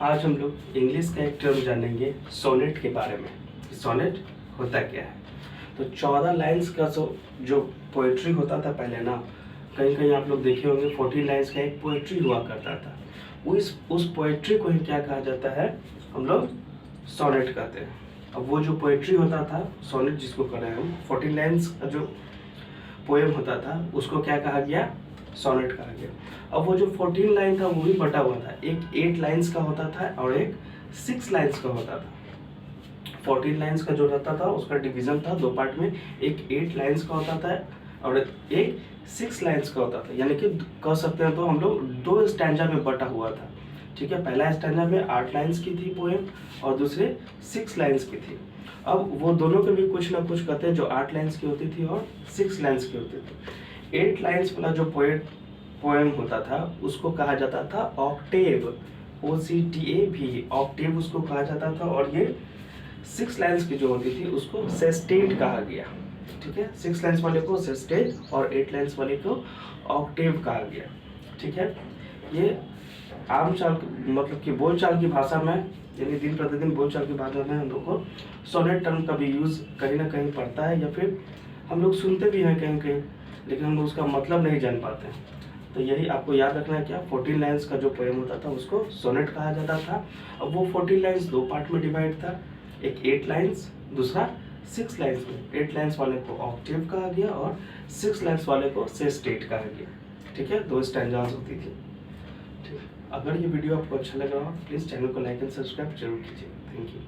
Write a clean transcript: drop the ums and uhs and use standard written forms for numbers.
आज हम लोग इंग्लिश का एक टर्म जानेंगे सोनेट के बारे में। सोनेट होता क्या है? तो 14 लाइंस का जो पोएट्री होता था पहले ना, कहीं कहीं आप लोग देखे होंगे 14 लाइंस का एक पोएट्री हुआ करता था। उस पोएट्री को ही क्या कहा जाता है? हम लोग सोनेट कहते हैं। अब वो जो पोएट्री होता था सोनेट जिसको कर रहे हैं हम, 14 लाइंस का जो पोएम होता था उसको क्या कहा गया? सोनेट कहा गया। अब वो जो 14 लाइन था वो भी बटा हुआ था, एक 8 लाइंस का होता था और एक 6 लाइंस का होता था। 14 लाइंस का जो रहता था उसका डिवीजन था दो पार्ट में, एक 8 लाइंस का होता था और एक 6 लाइंस का होता था। यानी कि कह सकते हैं तो हम लोग दो स्टैंजा में बटा हुआ था। ठीक है, पहला स्टैंजा में 8 लाइंस की थी पोएम और दूसरे 6 लाइंस की थी। अब वो दोनों के भी कुछ ना कुछ कहते हैं, जो 8 लाइंस की होती थी और 6 लाइंस की होती थी। 8 लाइंस वाला जो पोएम होता था उसको कहा जाता था ऑक्टेव, OCTAV, ऑक्टेव उसको कहा जाता था। और ये 6 लाइंस की जो होती थी उसको सेस्टेट कहा गया। ठीक है, 6 लाइंस वाले को सेस्टेट और 8 लाइंस वाले को ऑक्टेव कहा गया। ठीक है, ये आम चाल मतलब कि बोलचाल की भाषा में, यानी दिन प्रतिदिन बोलचाल की भाषा में हम लोग को सोनेट टर्म का भी यूज़ कहीं ना कहीं पड़ता है, या फिर हम लोग सुनते भी हैं कहीं कहीं, लेकिन हम लोग उसका मतलब नहीं जान पाते हैं। तो यही आपको याद रखना है, क्या 14 लाइंस का जो पोएम होता था उसको सोनेट कहा जाता था। अब वो 14 लाइंस दो पार्ट में डिवाइड था, एक 8 लाइंस, दूसरा 6 लाइंस में। 8 लाइंस वाले को ऑक्टेव कहा गया और 6 लाइंस वाले को सेस्टेट कहा गया। ठीक है, दो स्टैंजास होती थी। ठीक, अगर ये वीडियो आपको अच्छा लग रहा हो प्लीज़ चैनल को लाइक एंड सब्सक्राइब जरूर कीजिए। Thank you.